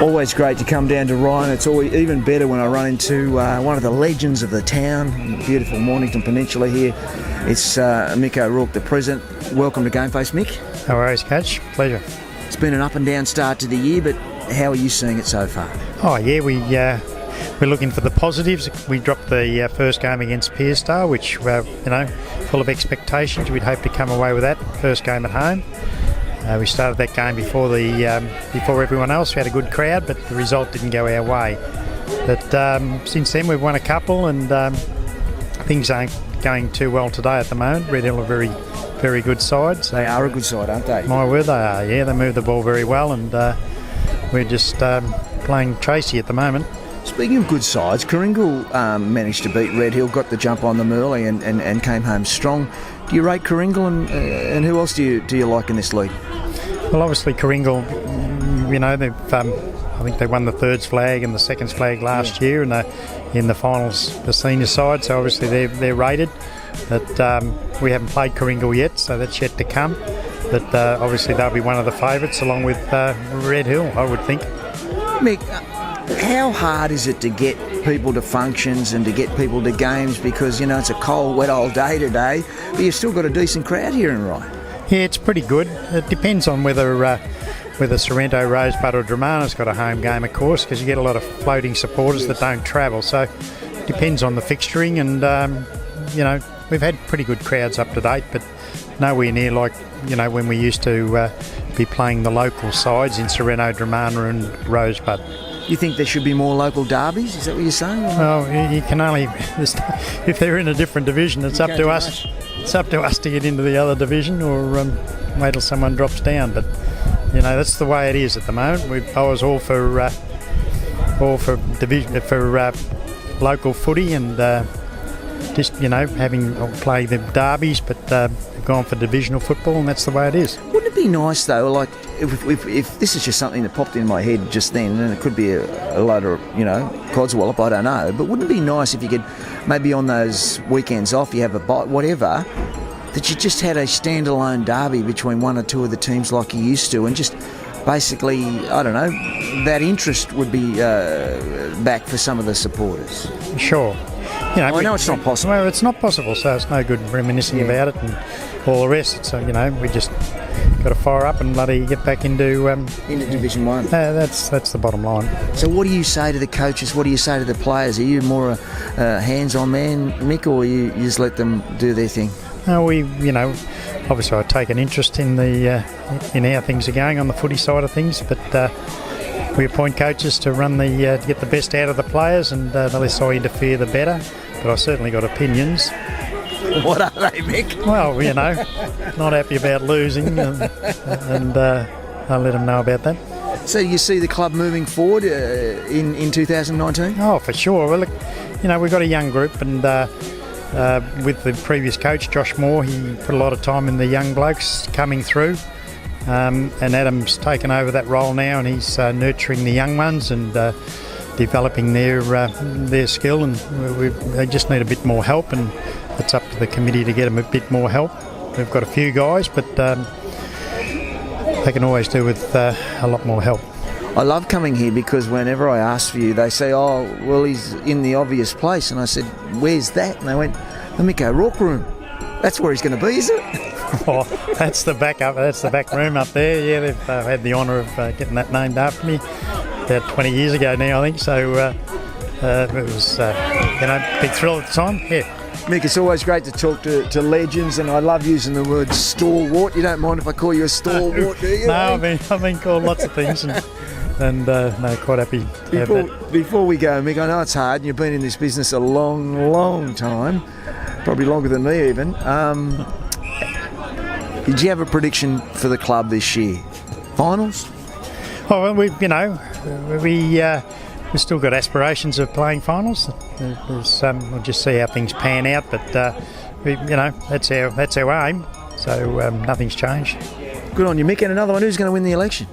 Always great to come down to Ryan. It's always even better when I run into one of the legends of the town, in the beautiful Mornington Peninsula here. It's Mick O'Rourke, the president. Welcome to GameFace, Mick. No worries, Coach. Pleasure. It's been an up and down start to the year, but how are you seeing it so far? Oh yeah, we're looking for the positives. We dropped the first game against Pierstar, which full of expectations. We'd hope to come away with that first game at home. We started that game before everyone else. We had a good crowd, but the result didn't go our way. But since then, we've won a couple, and things aren't going too well today at the moment. Red Hill are very, very good sides. They are a good side, aren't they? My word, they are. Yeah, they move the ball very well, and we're just playing Tracy at the moment. Speaking of good sides, Coringal managed to beat Red Hill, got the jump on them early, and came home strong. Do you rate Coringal, and who else do you like in this league? Well, obviously Coringal, they've I think they won the thirds flag and the seconds flag last year, and in the finals, the senior side. So obviously they're rated. But we haven't played Coringal yet, so that's yet to come. But obviously they'll be one of the favourites, along with Red Hill, I would think. Mick, how hard is it to get people to functions and to get people to games? Because it's a cold, wet old day today, but you've still got a decent crowd here in Rye. Yeah, it's pretty good. It depends on whether Sorrento, Rosebud or Dramana's got a home game, of course, because you get a lot of floating supporters that don't travel. So it depends on the fixturing, and we've had pretty good crowds up to date, but nowhere near like when we used to be playing the local sides in Sorrento, Dramana and Rosebud. You think there should be more local derbies? Is that what you're saying? Well, you can only if they're in a different division. It's up to us. It's up to us to get into the other division, or wait till someone drops down. But that's the way it is at the moment. I was all for division for local footy, and just having play the derbies, but they've gone for divisional football, and that's the way it is. Wouldn't it be nice though, like if this is just something that popped in my head just then, and it could be a load of codswallop, I don't know, but wouldn't it be nice if you could maybe on those weekends off, you have a bite, whatever, that you just had a standalone derby between one or two of the teams like you used to, and just basically, I don't know, that interest would be back for some of the supporters. Sure. I know it's not possible. Well, it's not possible, so it's no good reminiscing about it and all the rest. So we just got to fire up and bloody get back into Division 1. That's the bottom line. So what do you say to the coaches? What do you say to the players? Are you more a hands-on man, Mick, or you just let them do their thing? We obviously I take an interest in in how things are going on the footy side of things, but we appoint coaches to run to get the best out of the players, and the less I interfere, the better. But I've certainly got opinions. What are they, Mick? Well, not happy about losing, and I'll let them know about that. So you see the club moving forward in 2019? Oh, for sure. Well, look, we've got a young group, and with the previous coach, Josh Moore, he put a lot of time in the young blokes coming through. And Adam's taken over that role now, and he's nurturing the young ones and developing their skill, and they just need a bit more help, and it's up to the committee to get them a bit more help. We've got a few guys, but they can always do with a lot more help. I love coming here because whenever I ask for you, they say, oh, well, he's in the obvious place. And I said, where's that? And they went, the Mick O'Rourke room. That's where he's going to be, is it? Oh, that's the back room up there. Yeah, they've had the honour of getting that named after me about 20 years ago now, I think. So it was, big thrill at the time. Yeah. Mick, it's always great to talk to legends, and I love using the word stalwart. You don't mind if I call you a stalwart, do you? No, I've been called lots of things, and no, quite happy to have that. Before we go, Mick, I know it's hard, and you've been in this business a long, long time, probably longer than me even. Did you have a prediction for the club this year? Finals? Oh, well, we've still got aspirations of playing finals. We'll just see how things pan out, but that's our aim. So nothing's changed. Good on you, Mick. And another one, who's going to win the election?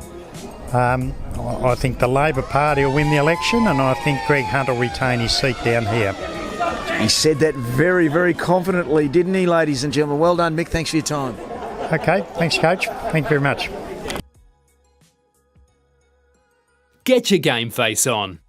I think the Labor Party will win the election, and I think Greg Hunt will retain his seat down here. He said that very, very confidently, didn't he, ladies and gentlemen? Well done, Mick. Thanks for your time. Okay, thanks, Coach. Thank you very much. Get your GameFace on.